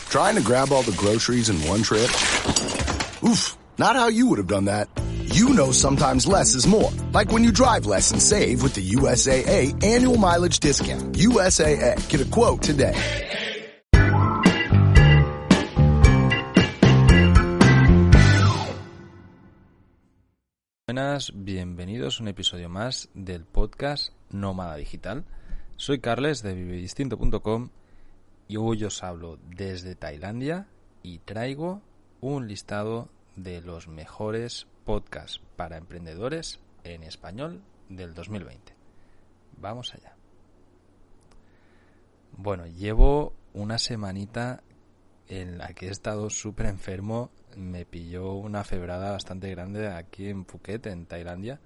Trying to grab all the groceries in one trip? Oof, not how you would have done that. You know sometimes less is more. Like when you drive less and save with the USAA annual mileage discount. USAA. Get a quote today. Buenas, bienvenidos a un episodio más del podcast Nómada Digital. Soy Carles de vivedistinto.com y hoy os hablo desde Tailandia y traigo un listado de los mejores podcasts para emprendedores en español del 2020. Vamos allá. Bueno, llevo una semanita en la que he estado súper enfermo. Me pilló una febrada bastante grande aquí en Phuket, en Tailandia,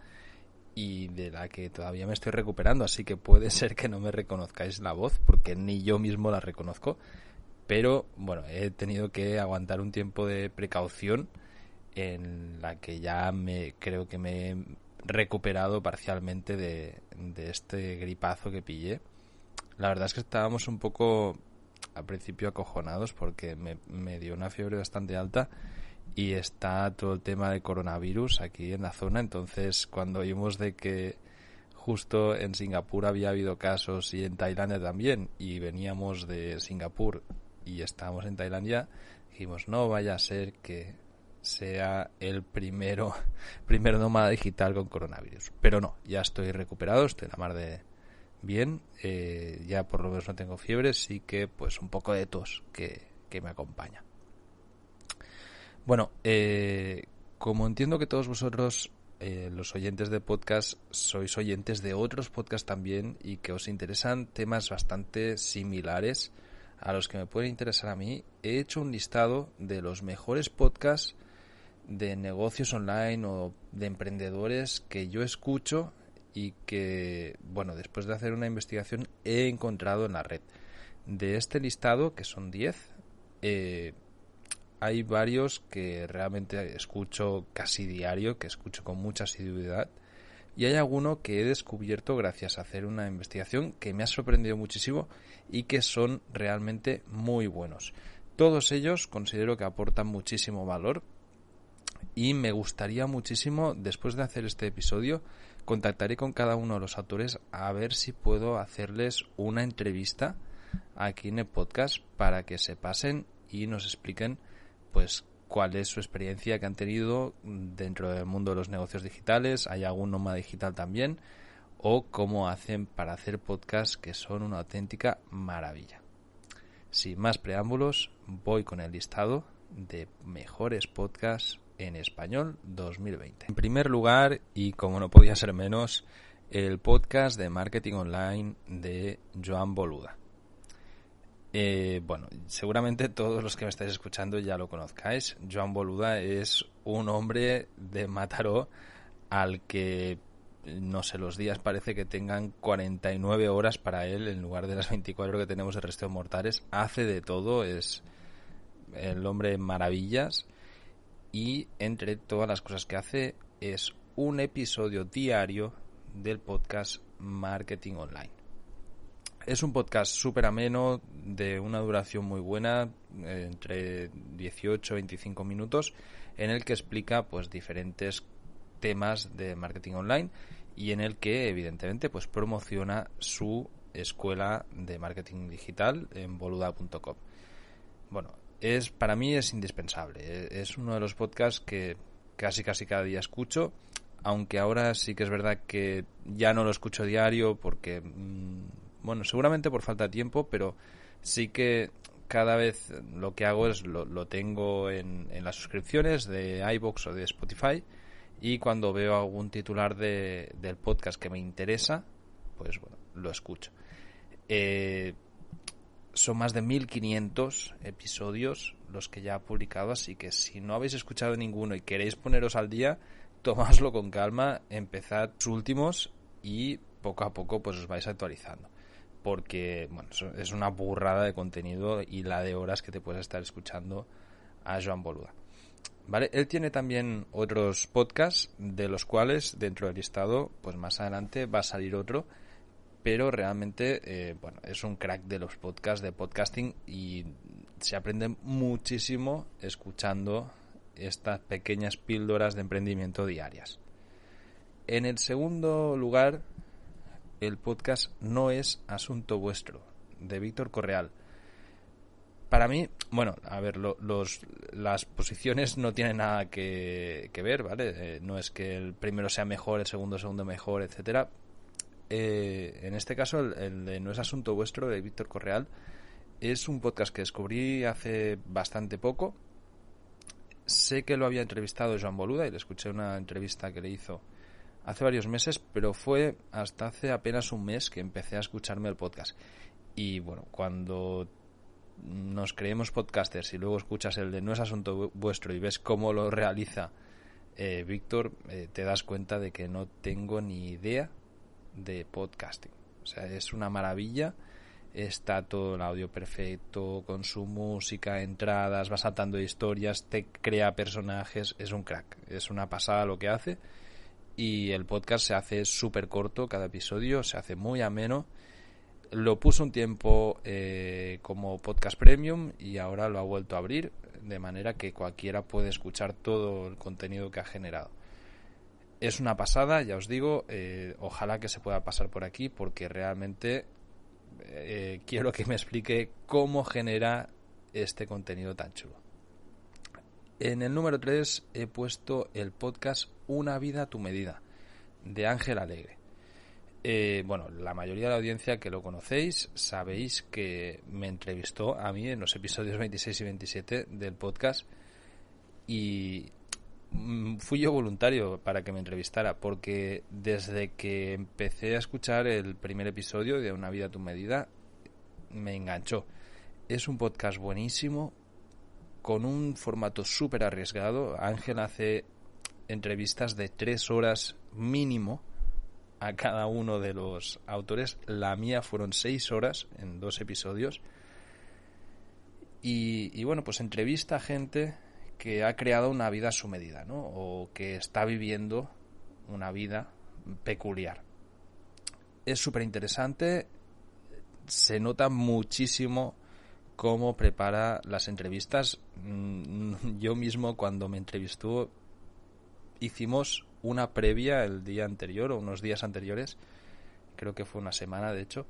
y de la que todavía me estoy recuperando, así que puede ser que no me reconozcáis la voz, porque ni yo mismo la reconozco, pero bueno, he tenido que aguantar un tiempo de precaución en la que ya creo que me he recuperado parcialmente de este gripazo que pillé. La verdad es que estábamos un poco al principio acojonados porque me dio una fiebre bastante alta y está todo el tema de coronavirus aquí en la zona. Entonces, cuando oímos de que justo en Singapur había habido casos y en Tailandia también, y veníamos de Singapur y estábamos en Tailandia, dijimos, no vaya a ser que sea el primer nómada digital con coronavirus. Pero no, ya estoy recuperado, estoy la mar de bien, ya por lo menos no tengo fiebre, sí que pues un poco de tos que me acompaña. Bueno, como entiendo que todos vosotros, los oyentes de podcast, sois oyentes de otros podcasts también y que os interesan temas bastante similares a los que me pueden interesar a mí, he hecho un listado de los mejores podcasts de negocios online o de emprendedores que yo escucho y que, bueno, después de hacer una investigación he encontrado en la red. De este listado, que son 10, hay varios que realmente escucho casi diario, que escucho con mucha asiduidad, y hay alguno que he descubierto gracias a hacer una investigación que me ha sorprendido muchísimo y que son realmente muy buenos. Todos ellos considero que aportan muchísimo valor y me gustaría muchísimo, después de hacer este episodio, contactaré con cada uno de los autores a ver si puedo hacerles una entrevista aquí en el podcast para que se pasen y nos expliquen pues cuál es su experiencia que han tenido dentro del mundo de los negocios digitales, hay algún nómada digital también, o cómo hacen para hacer podcasts que son una auténtica maravilla. Sin más preámbulos, voy con el listado de mejores podcasts en español 2020. En primer lugar, y como no podía ser menos, el podcast de marketing online de Joan Boluda. Bueno, seguramente todos los que me estáis escuchando ya lo conozcáis. Joan Boluda es un hombre de Mataró al que, no sé, los días parece que tengan 49 horas para él en lugar de las 24 que tenemos el resto de mortales. Hace de todo, es el hombre maravillas, y entre todas las cosas que hace es un episodio diario del podcast Marketing Online. Es un podcast súper ameno, de una duración muy buena, entre 18 y 25 minutos, en el que explica pues diferentes temas de marketing online y en el que evidentemente pues promociona su escuela de marketing digital en boluda.com. Bueno, para mí es indispensable, es uno de los podcasts que casi cada día escucho, aunque ahora sí que es verdad que ya no lo escucho diario porque bueno, seguramente por falta de tiempo, pero sí que cada vez lo que hago es lo tengo en las suscripciones de iVoox o de Spotify, y cuando veo algún titular del podcast que me interesa, pues bueno, lo escucho. Son más de 1500 episodios los que ya ha publicado, así que si no habéis escuchado ninguno y queréis poneros al día, tomadlo con calma, empezad los últimos y poco a poco pues os vais actualizando. Porque bueno, es una burrada de contenido y la de horas que te puedes estar escuchando a Joan Boluda. ¿Vale? Él tiene también otros podcasts, de los cuales dentro del listado, pues más adelante va a salir otro, pero realmente bueno, es un crack de los podcasts de podcasting y se aprende muchísimo escuchando estas pequeñas píldoras de emprendimiento diarias. En el segundo lugar, el podcast No es asunto vuestro, de Víctor Correal. Para mí, bueno, a ver, las posiciones no tienen nada que ver, ¿vale? No es que el primero sea mejor, el segundo mejor, etcétera. En este caso, el de No es asunto vuestro, de Víctor Correal, es un podcast que descubrí hace bastante poco. Sé que lo había entrevistado Joan Boluda y le escuché una entrevista que le hizo hace varios meses, pero fue hasta hace apenas un mes que empecé a escucharme el podcast. Y bueno, cuando nos creemos podcasters y luego escuchas el de No es asunto vuestro y ves cómo lo realiza Víctor, te das cuenta de que no tengo ni idea de podcasting. O sea, es una maravilla. Está todo el audio perfecto, con su música, entradas, va saltando historias, te crea personajes, es un crack, es una pasada lo que hace. Y el podcast se hace súper corto, cada episodio se hace muy ameno. Lo puso un tiempo como podcast premium y ahora lo ha vuelto a abrir, de manera que cualquiera puede escuchar todo el contenido que ha generado. Es una pasada, ya os digo, ojalá que se pueda pasar por aquí, porque realmente quiero que me explique cómo genera este contenido tan chulo. En el número 3 he puesto el podcast Una vida a tu medida, de Ángel Alegre. Bueno, la mayoría de la audiencia que lo conocéis sabéis que me entrevistó a mí en los episodios 26 y 27 del podcast y fui yo voluntario para que me entrevistara, porque desde que empecé a escuchar el primer episodio de Una vida a tu medida me enganchó. Es un podcast buenísimo, con un formato súper arriesgado. Ángel hace entrevistas de 3 horas mínimo a cada uno de los autores. La mía fueron 6 horas en 2 episodios. Y bueno, pues entrevista a gente que ha creado una vida a su medida, ¿no? O que está viviendo una vida peculiar. Es súper interesante. Se nota muchísimo cómo prepara las entrevistas. Yo mismo, cuando me entrevistó, hicimos una previa el día anterior o unos días anteriores, creo que fue una semana de hecho,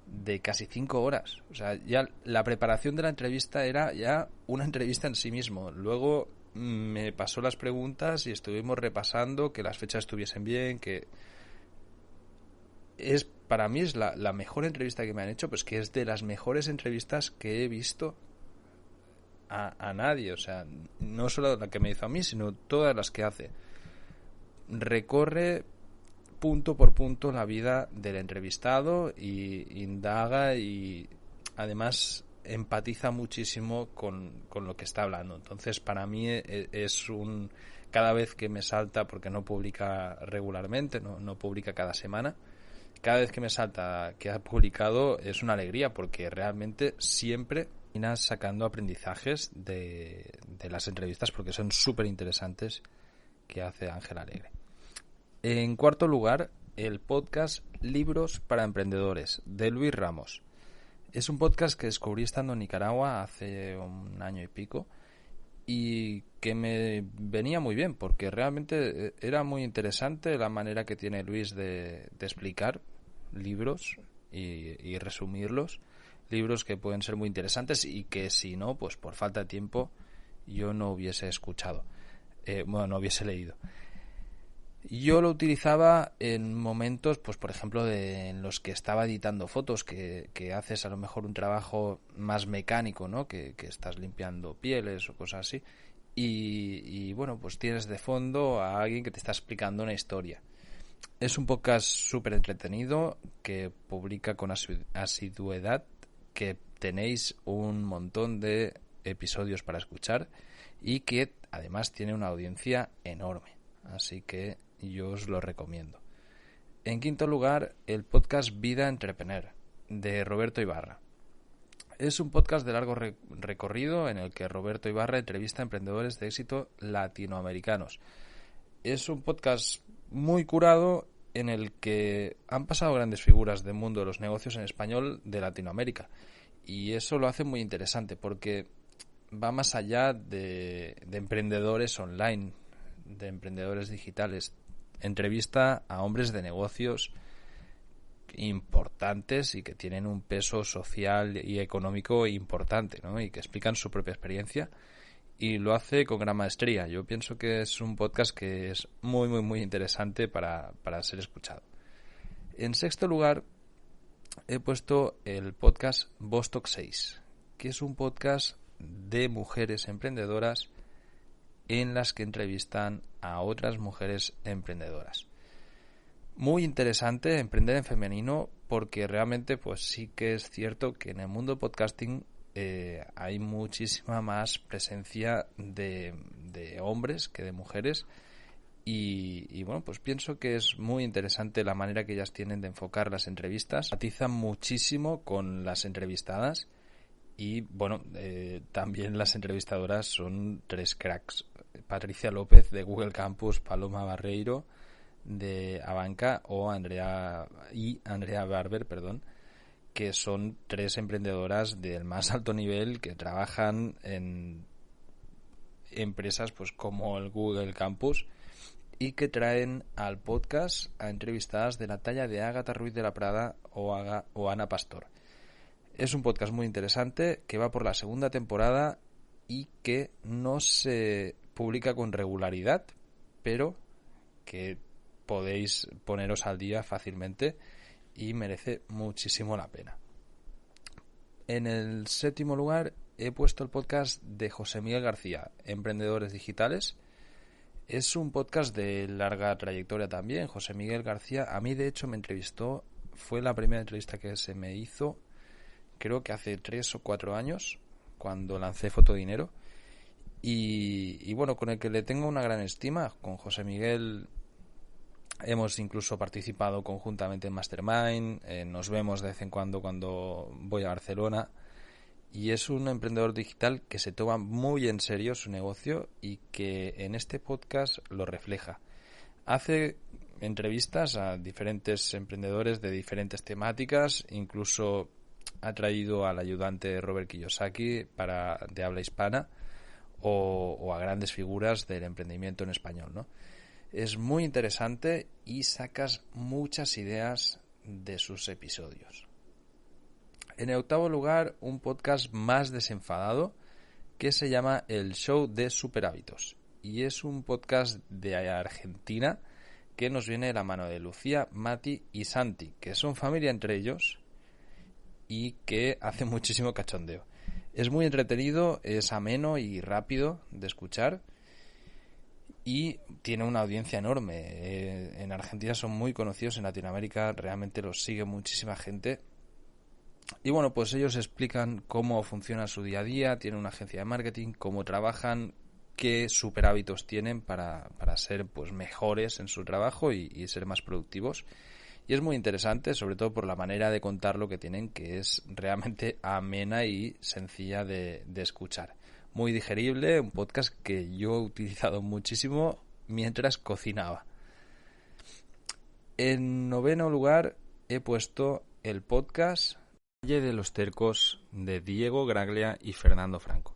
de casi 5 horas. O sea, ya la preparación de la entrevista era ya una entrevista en sí mismo. Luego me pasó las preguntas y estuvimos repasando que las fechas estuviesen bien, que para mí es la mejor entrevista que me han hecho, pues que es de las mejores entrevistas que he visto a nadie. O sea, no solo la que me hizo a mí, sino todas las que hace. Recorre punto por punto la vida del entrevistado y indaga, y además empatiza muchísimo con lo que está hablando. Entonces, para mí es cada vez que me salta, porque no publica regularmente, no publica cada semana, cada vez que me salta que ha publicado es una alegría, porque realmente siempre terminas sacando aprendizajes de las entrevistas, porque son súper interesantes, que hace Ángel Alegre. En cuarto lugar, el podcast Libros para Emprendedores, de Luis Ramos. Es un podcast que descubrí estando en Nicaragua hace un año y pico y que me venía muy bien, porque realmente era muy interesante la manera que tiene Luis de explicar libros y resumirlos. Libros que pueden ser muy interesantes y que, si no, pues por falta de tiempo yo no hubiese escuchado. No hubiese leído. Yo lo utilizaba en momentos, pues por ejemplo, en los que estaba editando fotos, que haces a lo mejor un trabajo más mecánico, ¿no? Que estás limpiando pieles o cosas así. Y bueno, pues tienes de fondo a alguien que te está explicando una historia. Es un podcast súper entretenido, que publica con asiduidad, que tenéis un montón de episodios para escuchar y que además tiene una audiencia enorme. Así que yo os lo recomiendo. En quinto lugar, el podcast Vida Entrepreneur, de Roberto Ibarra. Es un podcast de largo recorrido en el que Roberto Ibarra entrevista a emprendedores de éxito latinoamericanos. Es un podcast muy curado en el que han pasado grandes figuras del mundo de los negocios en español de Latinoamérica. Y eso lo hace muy interesante porque va más allá de emprendedores online, de emprendedores digitales. Entrevista a hombres de negocios importantes y que tienen un peso social y económico importante, ¿no? Y que explican su propia experiencia y lo hace con gran maestría. Yo pienso que es un podcast que es muy, muy, muy interesante para ser escuchado. En sexto lugar, he puesto el podcast Vostok 6, que es un podcast de mujeres emprendedoras en las que entrevistan a otras mujeres emprendedoras. Muy interesante emprender en femenino porque realmente pues sí que es cierto que en el mundo podcasting hay muchísima más presencia de hombres que de mujeres y bueno, pues pienso que es muy interesante la manera que ellas tienen de enfocar las entrevistas. Matizan muchísimo con las entrevistadas y bueno, también las entrevistadoras son tres cracks. Patricia López de Google Campus, Paloma Barreiro de Abanca o Andrea Barber, que son tres emprendedoras del más alto nivel que trabajan en empresas pues como el Google Campus y que traen al podcast a entrevistadas de la talla de Ágata Ruiz de la Prada o Ana Pastor. Es un podcast muy interesante que va por la segunda temporada y que no se publica con regularidad, pero que podéis poneros al día fácilmente y merece muchísimo la pena. En el séptimo lugar he puesto el podcast de José Miguel García, Emprendedores Digitales. Es un podcast de larga trayectoria también. José Miguel García, a mí de hecho me entrevistó, fue la primera entrevista que se me hizo, creo que hace 3 o 4 años, cuando lancé Fotodinero. Y bueno, con el que le tengo una gran estima. Con José Miguel hemos incluso participado conjuntamente en Mastermind, nos vemos de vez en cuando voy a Barcelona. Y es un emprendedor digital que se toma muy en serio su negocio y que en este podcast lo refleja. Hace entrevistas a diferentes emprendedores de diferentes temáticas, incluso ha traído al ayudante Robert Kiyosaki de habla hispana o a grandes figuras del emprendimiento en español, ¿no? Es muy interesante y sacas muchas ideas de sus episodios. En el octavo lugar, un podcast más desenfadado que se llama El Show de Superhábitos. Y es un podcast de Argentina que nos viene de la mano de Lucía, Mati y Santi, que son familia entre ellos y que hace muchísimo cachondeo. Es muy entretenido, es ameno y rápido de escuchar y tiene una audiencia enorme. En Argentina son muy conocidos, en Latinoamérica realmente los sigue muchísima gente. Y bueno, pues ellos explican cómo funciona su día a día, tienen una agencia de marketing, cómo trabajan, qué superhábitos tienen para ser pues mejores en su trabajo y ser más productivos. Y es muy interesante, sobre todo por la manera de contar lo que tienen, que es realmente amena y sencilla de escuchar. Muy digerible, un podcast que yo he utilizado muchísimo mientras cocinaba. En noveno lugar he puesto el podcast Valle de los Tercos de Diego Graglia y Fernando Franco.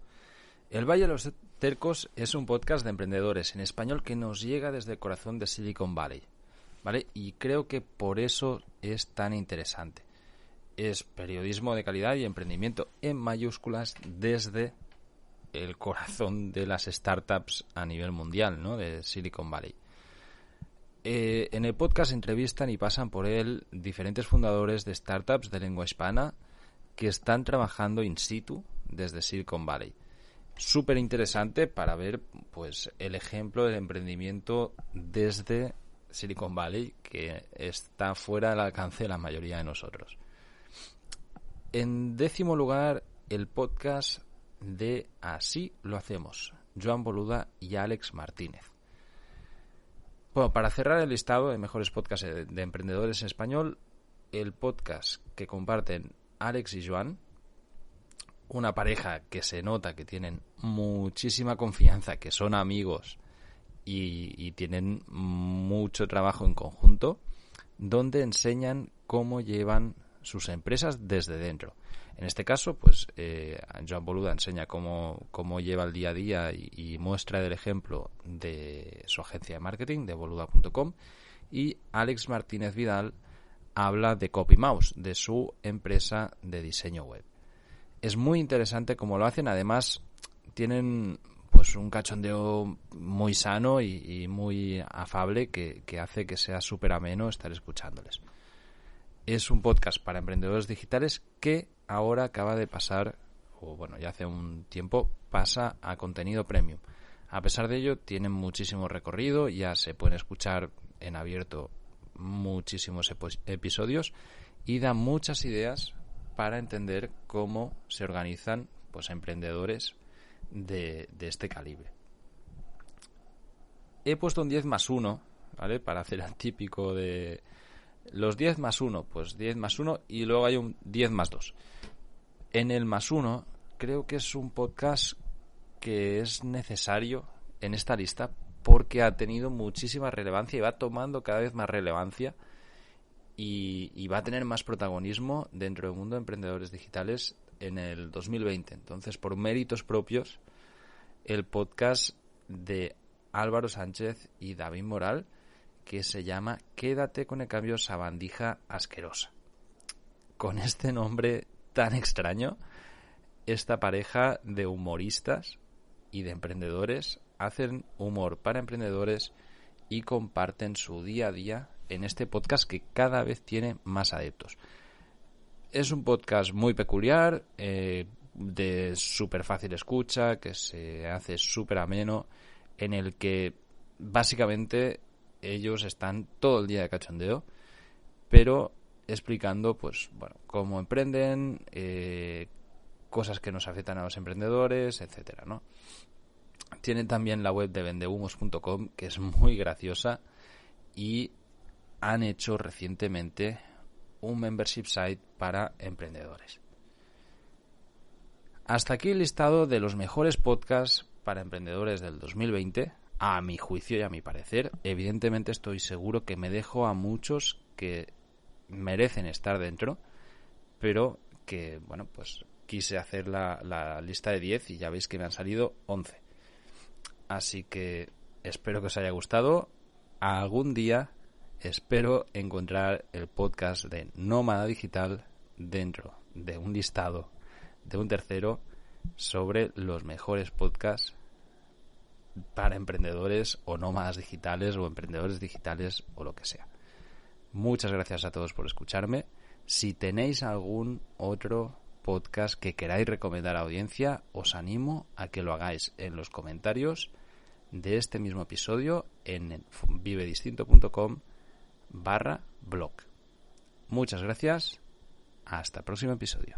El Valle de los Tercos es un podcast de emprendedores en español que nos llega desde el corazón de Silicon Valley, ¿vale? Y creo que por eso es tan interesante. Es periodismo de calidad y emprendimiento en mayúsculas desde el corazón de las startups a nivel mundial, ¿no? De Silicon Valley. En el podcast entrevistan y pasan por él diferentes fundadores de startups de lengua hispana que están trabajando in situ desde Silicon Valley. Súper interesante para ver pues el ejemplo del emprendimiento desde Silicon Valley, que está fuera del alcance de la mayoría de nosotros. En décimo lugar, el podcast de Así lo hacemos, Joan Boluda y Àlex Martínez. Bueno, para cerrar el listado de mejores podcasts de emprendedores en español, el podcast que comparten Àlex y Joan, una pareja que se nota que tienen muchísima confianza, que son amigos y tienen mucho trabajo en conjunto, donde enseñan cómo llevan sus empresas desde dentro. En este caso, pues Joan Boluda enseña cómo lleva el día a día y muestra el ejemplo de su agencia de marketing, de boluda.com, y Àlex Martínez Vidal habla de CopyMouse, de su empresa de diseño web. Es muy interesante cómo lo hacen, además tienen pues un cachondeo muy sano y muy afable que hace que sea súper ameno estar escuchándoles. Es un podcast para emprendedores digitales que ahora acaba de pasar, o bueno, ya hace un tiempo, pasa a contenido premium. A pesar de ello, tienen muchísimo recorrido, ya se pueden escuchar en abierto muchísimos episodios y da muchas ideas para entender cómo se organizan pues emprendedores de este calibre. He puesto un 10+1, ¿vale? Para hacer el típico de los 10+1, pues 10+1 y luego hay un 10+2. En el +1 creo que es un podcast que es necesario en esta lista porque ha tenido muchísima relevancia y va tomando cada vez más relevancia y va a tener más protagonismo dentro del mundo de emprendedores digitales en el 2020. Entonces, por méritos propios, el podcast de Álvaro Sánchez y David Moral, que se llama Quédate con el cambio sabandija asquerosa. Con este nombre tan extraño, esta pareja de humoristas y de emprendedores hacen humor para emprendedores y comparten su día a día en este podcast que cada vez tiene más adeptos. Es un podcast muy peculiar, de súper fácil escucha, que se hace súper ameno, en el que básicamente ellos están todo el día de cachondeo, pero explicando pues bueno cómo emprenden, cosas que nos afectan a los emprendedores, etcétera, ¿no? Tienen también la web de vendehumos.com, que es muy graciosa, y han hecho recientemente un membership site para emprendedores. Hasta aquí el listado de los mejores podcasts para emprendedores del 2020, a mi juicio y a mi parecer. Evidentemente estoy seguro que me dejo a muchos que merecen estar dentro, pero que, bueno, pues quise hacer la lista de 10 y ya veis que me han salido 11. Así que espero que os haya gustado. Algún día espero encontrar el podcast de Nómada Digital dentro de un listado de un tercero sobre los mejores podcasts para emprendedores o nómadas digitales o emprendedores digitales o lo que sea. Muchas gracias a todos por escucharme. Si tenéis algún otro podcast que queráis recomendar a la audiencia, os animo a que lo hagáis en los comentarios de este mismo episodio en vivedistinto.com/blog. Muchas gracias. Hasta el próximo episodio.